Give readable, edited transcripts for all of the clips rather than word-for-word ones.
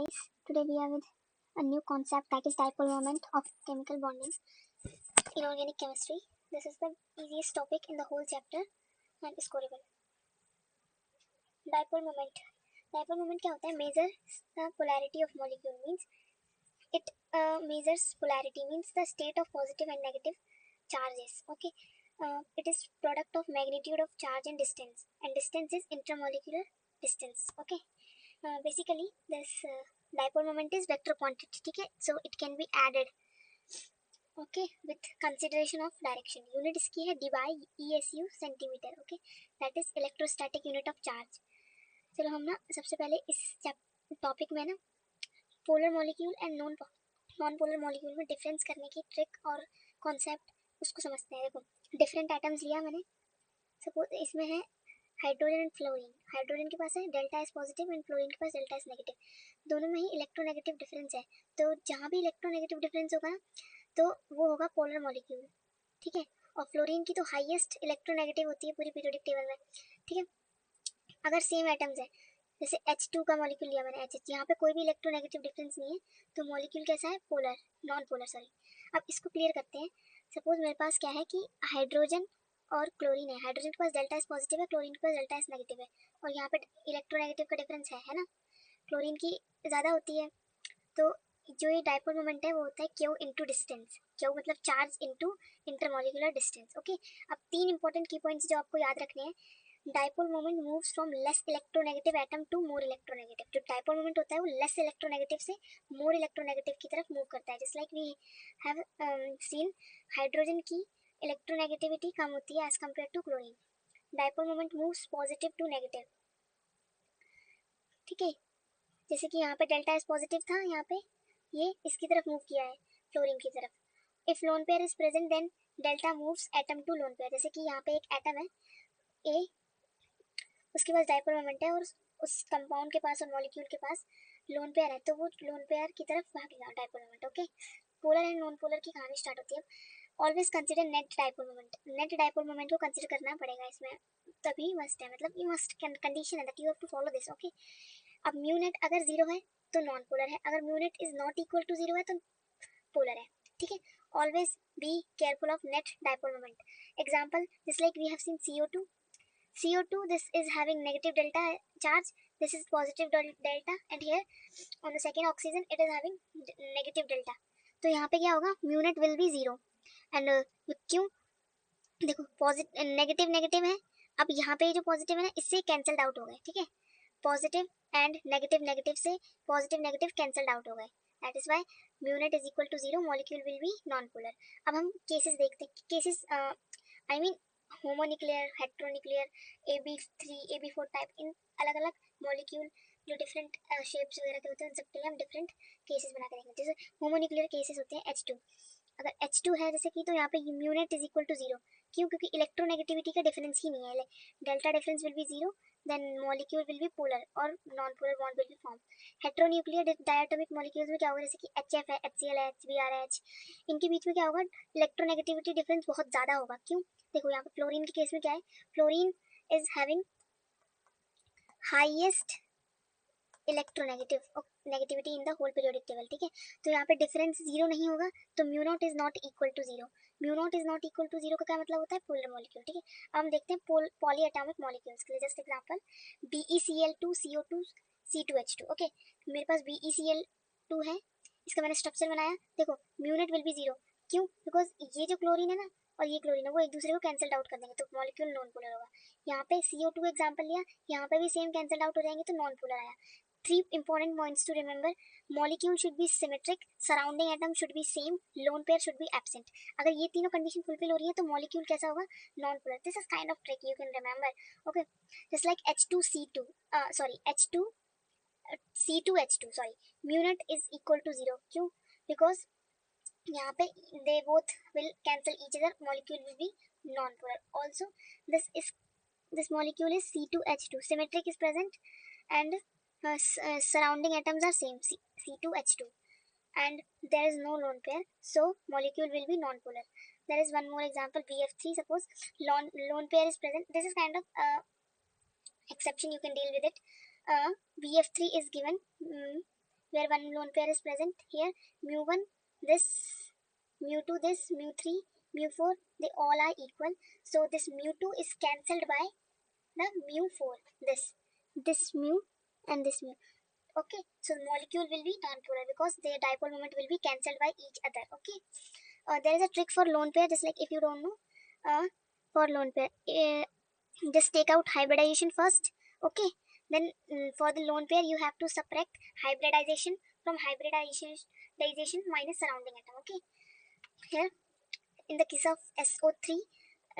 guys, today we are with a new concept that is dipole moment of chemical bonding in organic chemistry. This is the easiest topic in the whole chapter and scoreable. Dipole moment. Dipole moment क्या होता है? Measures the polarity of molecule, means it measures polarity, means the state of positive and negative charges. Okay, it is product of magnitude of charge and distance is intermolecular distance. Okay, basically this dipole moment is vector quantity, ठीक है, so it can be added, okay, with consideration of direction. Unit इसकी है dy esu centimetre. Okay, that is electrostatic unit of charge. चलो हम ना सबसे पहले इस टॉपिक में ना polar molecule and non polar molecule में डिफरेंस करने की ट्रिक और कॉन्सेप्ट उसको समझते हैं. देखो, डिफरेंट एटम्स लिया मैंने. सपोज इसमें है हाइड्रोजन एंड फ्लोरीन. हाइड्रोजन के पास है delta S positive and fluorine के पास डेल्टा एस नेगेटिव. दोनों में ही इलेक्ट्रोनेगेटिव डिफरेंस है. तो जहाँ भी इलेक्ट्रोनेगेटिव डिफरेंस होगा ना, तो वो होगा पोलर मॉलिक्यूल. ठीक है, और फ्लोरीन की तो हाईएस्ट इलेक्ट्रोनेगेटिव होती है पूरी पीरियोडिक टेबल में. ठीक है, अगर सेम एटम्स है, जैसे H2 का मॉलिक्यूल लिया मैंने, HH, यहाँ पे कोई भी इलेक्ट्रोनेगेटिव डिफरेंस नहीं है, तो मॉलिक्यूल कैसा है? Polar, non polar, sorry. अब इसको क्लियर करते हैं. सपोज मेरे पास क्या है कि हाइड्रोजन और क्लोरीन है. हाइड्रोजन के पास डेल्टा एस पॉजिटिव है, क्लोरीन के पास डेल्टा एस नेगेटिव है, और यहाँ पे इलेक्ट्रोनेगेटिव का डिफरेंस है ना. क्लोरीन की ज़्यादा होती है. तो जो ये डाइपोल मोमेंट है वो होता है क्यू इंटू डिस्टेंस. क्यू मतलब charge into intermolecular distance. Okay, अब तीन इंपॉर्टेंट की पॉइंट्स जो आपको याद रखने हैं. Dipole moment moves from less electronegative atom to more electronegative. जो डाइपोल मोमेंट होता है वो लेस इलेक्ट्रोनेगेटिव से मोर इलेक्ट्रोनेगेटिव की तरफ मूव करता है. Just like we have seen, hydrogen की इलेक्ट्रोनेगेटिविटी कम होती है as compared to chlorine. Dipole moment moves positive to negative. ठीक है, जैसे कि यहाँ पे डेल्टा एस पॉजिटिव था, यहाँ पे ये इसकी तरफ मूव किया है, फ्लोरीन की तरफ. If lone pair is present then delta moves atom to lone pair. जैसे कि यहाँ पे एक एटम है ए, उसके पास डाइपोल मोमेंट है, और उस कंपाउंड के पास और मॉलिक्यूल के पास लोन पेयर है, तो वो लोन पेयर की तरफ भागेगा dipole moment. Okay, polar and non polar की कहानी स्टार्ट होती है. Always consider net dipole moment. Net dipole moment को कंसिडर करना पड़ेगा इसमें, तभी मस्ट है, मतलब ये मस्ट कंडीशन है that you have to follow this. Okay, अब म्यू नेट अगर जीरो है तो नॉन पोलर है, अगर mu net is not equal to zero है तो पोलर है. ठीक है, always be careful of net dipole moment. Example, just like we have seen CO2. CO2, this is having negative delta charge, this is positive delta, and here on the second oxygen it is having negative delta. तो यहाँ पे क्या होगा? Mu net will be zero. And क्यों? देखो, positive negative negative है. अब यहाँ पे जो पॉजिटिव है ना, इससे कैंसल्ड आउट हो गए. ठीक है, पॉजिटिव एंड नेगेटिव नेगेटिव से पॉजिटिव नेगेटिव कैंसल्ड आउट हो गए. That is why mu net is equal to zero, molecule will be non polar. अब हम केसेस देखते हैं. Cases I mean homonuclear, heteronuclear, AB3, AB4 type, इन अलग अलग मॉलिक्यूल जो डिफरेंट शेप्स वगैरह के होते हैं, उन सबके लिए हम डिफरेंट केसेस बना के देखेंगे. जैसे होमोन्यूक्लियर केसेस होते हैं H2. अगर H2 है जैसे कि, तो यहाँ पे mu net is equal to zero. क्यों? क्योंकि इलेक्ट्रोनेगेटिविटी का डिफरेंस ही नहीं है. Delta difference will be zero, then molecule will be polar और non polar bond will be form. Heteronuclear diatomic molecules में क्या होगा? जैसे कि HF है, HCl है, HBr, इनके बीच में क्या होगा? इलेक्ट्रोनेगेटिविटी डिफरेंस बहुत ज़्यादा होगा. क्यों? देखो, यहाँ पे फ्लोरीन के केस में क्या है? Fluorine is having highest electronegative negativity in the whole periodic table. ठीक है, तो यहाँ पे डिफरेंस जीरो नहीं होगा, तो mu not is not equal to zero. Mu not is not equal to zero का क्या मतलब होता है? Polar molecule. ठीक है, अब हम देखते हैं पॉली एटॉमिक मॉलिक्यूल्स के लिए. Just example, BeCl2CO2 C2H2. Okay, मेरे पास BeCl2 है, इसका मैंने स्ट्रक्चर बनाया. देखो, mu net will be zero. क्यों? बिकॉज ये जो क्लोरीन है ना और ये क्लोरीन है, वो एक दूसरे को कैंसल्ड आउट कर देंगे, तो मॉलिक्यूल नॉन पोलर होगा. यहाँ पे CO2 एग्जांपल लिया, यहाँ पे भी सेम कैंसल्ड आउट हो जाएंगे, तो नॉन पोलर आया. Three important points to remember: molecule should be symmetric, surrounding atom should be same, lone pair should be absent. अगर ये तीनों कंडीशन फुलफिल हो रही है तो मॉलिक्यूल कैसा होगा? Non polar. This is kind of trick you can remember. Okay, just like H2C2, sorry H2C2H2, sorry, mu net is equal to zero. क्यों? बिकॉज यहाँ पे they both will cancel each other, molecule will be non polar. Also, this molecule is C2H2, symmetric is present, and surrounding atoms are same, C2H2, and there is no lone pair, so molecule will be non-polar. There is one more example, BF3. Suppose lone pair is present. This is kind of exception, you can deal with it. BF3 is given, where one lone pair is present. Here mu1 this, mu2 this, mu3, mu4, they all are equal. So this mu2 is cancelled by the mu4, this mu and this mu. Okay, so the molecule will be non-polar because their dipole moment will be cancelled by each other. Okay, there is a trick for lone pair, just like if you don't know, for lone pair, just take out hybridization first. Okay, then for the lone pair you have to subtract hybridization from hybridization minus surrounding atom. Okay, here in the case of SO3,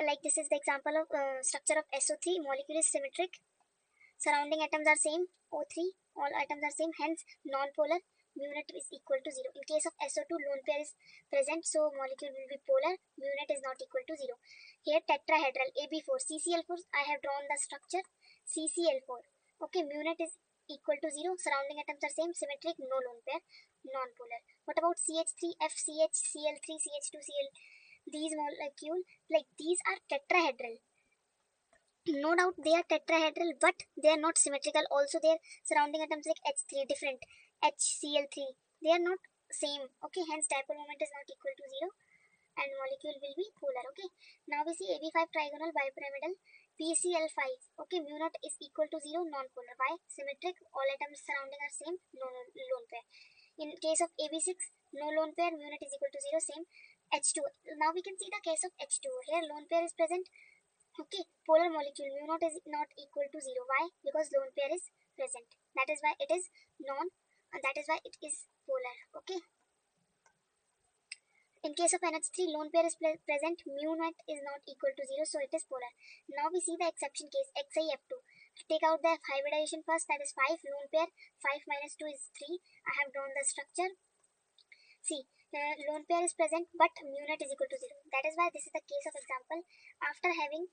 like this is the example of structure of SO3. Molecule is symmetric, surrounding atoms are same, O3, all atoms are same, hence non-polar. Mu net is equal to 0. In case of SO2, lone pair is present, so molecule will be polar. Mu net is not equal to 0. Here tetrahedral AB4, CCl4, I have drawn the structure CCl4. Okay, mu net is equal to 0. Surrounding atoms are same, symmetric, no lone pair, non-polar. What about CH3, FCH, Cl3, CH2, Cl? These molecules, like these are tetrahedral. No doubt they are tetrahedral, but they are not symmetrical. Also, their surrounding atoms like H3 different, HCl3, they are not same. Okay, hence dipole moment is not equal to 0 and molecule will be polar. Okay, now we see AB5 trigonal bipyramidal PCl5. Okay, mu naught is equal to 0, non-polar. Why? Symmetric, all atoms surrounding are same, no lone pair. In case of AB6, no lone pair, mu naught is equal to 0, same. H2. Now we can see the case of H2. Here lone pair is present. Okay, polar molecule mu naught is not equal to 0. Why? Because lone pair is present. That is why it is non, and that is why it is polar. Okay. In case of NH3, lone pair is present, mu naught is not equal to 0, so it is polar. Now we see the exception case, XiF2. Take out the hybridization first, that is 5, lone pair, 5 minus 2 is 3. I have drawn the structure. See, lone pair is present, but mu naught is equal to 0. That is why this is the case of example. After having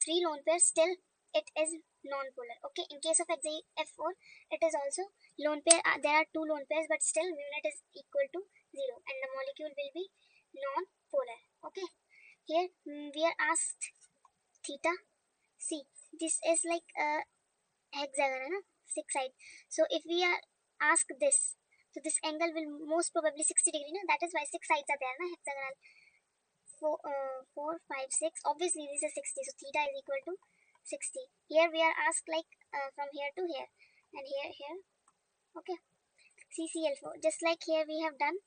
3 lone pairs, still it is non-polar. Okay, in case of F4, it is also lone pair. There are 2 lone pairs, but still mu net is equal to 0 and the molecule will be non-polar. Okay, here we are asked theta. See, this is like a hexagon, 6 sides. So if we are asked this, so this angle will most probably 60 degree. That is why 6 sides are there, hexagonal. 4, 5, 6. Obviously, this is 60, so theta is equal to 60. Here we are asked like from here to here, and here. Okay, CCl4. Just like here we have done.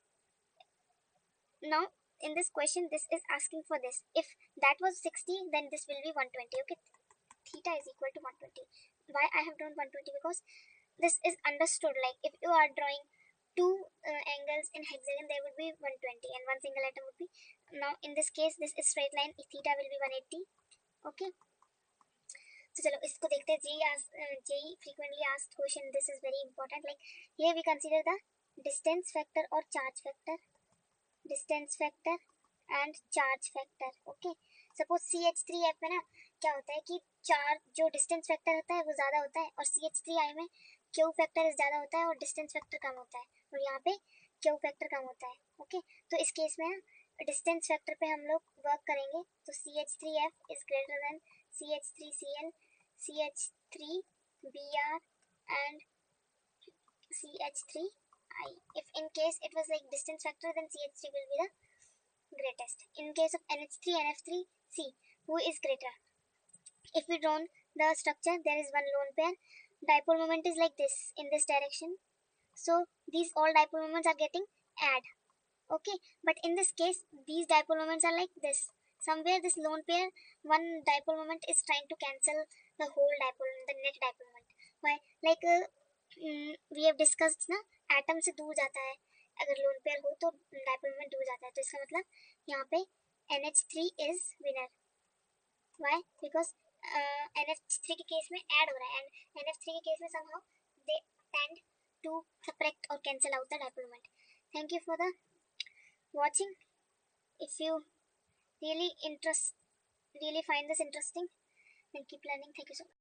Now in this question, this is asking for this. If that was 60, then this will be 120. Okay, theta is equal to 120. Why I have drawn 120? Because this is understood. Like if you are drawing two angles in hexagon, there would be 120 and one single atom would be. Now in this case, this is straight line, theta will be 180. Okay, so चलो इसको देखते हैं. JEE frequently asked question. This is very important. Like here we consider the distance factor or charge factor. Distance factor and charge factor. Okay, suppose CH3F में ना क्या होता है कि चार्ज जो डिस्टेंस फैक्टर होता है वो ज़्यादा होता है और CH3I में क्यू फैक्टर ज़्यादा होता है और डिस्टेंस फैक्टर कम होता है और यहाँ पे क्यू फैक्टर कम होता है. ओके, तो इस केस में डिस्टेंस फैक्टर पे हम लोग वर्क करेंगे. तो CH3F is greater than CH3Cl, CH3Br and CH3I. If in case it was like distance factor, then CH3 will be the greatest. In case of NH3 and F3, see who is greater. If we draw the structure, there is one lone pair. Dipole moment is like this in this direction. So these all dipole moments are getting add. Okay, but in this case, these dipole moments are like this. Somewhere this lone pair, one dipole moment is trying to cancel the whole dipole, the net dipole moment. Why? Like we have discussed ना, atom से दूर जाता है. अगर lone pair हो तो dipole moment दूर जाता है. तो इसका मतलब यहाँ पे NH3 is winner. Why? Because NH3 के केस में ऐड हो रहा है and NH3 के केस में somehow they tend to subtract or cancel out the dipole moment. Thank you for the watching. If you really find this interesting, then keep learning. Thank you so much.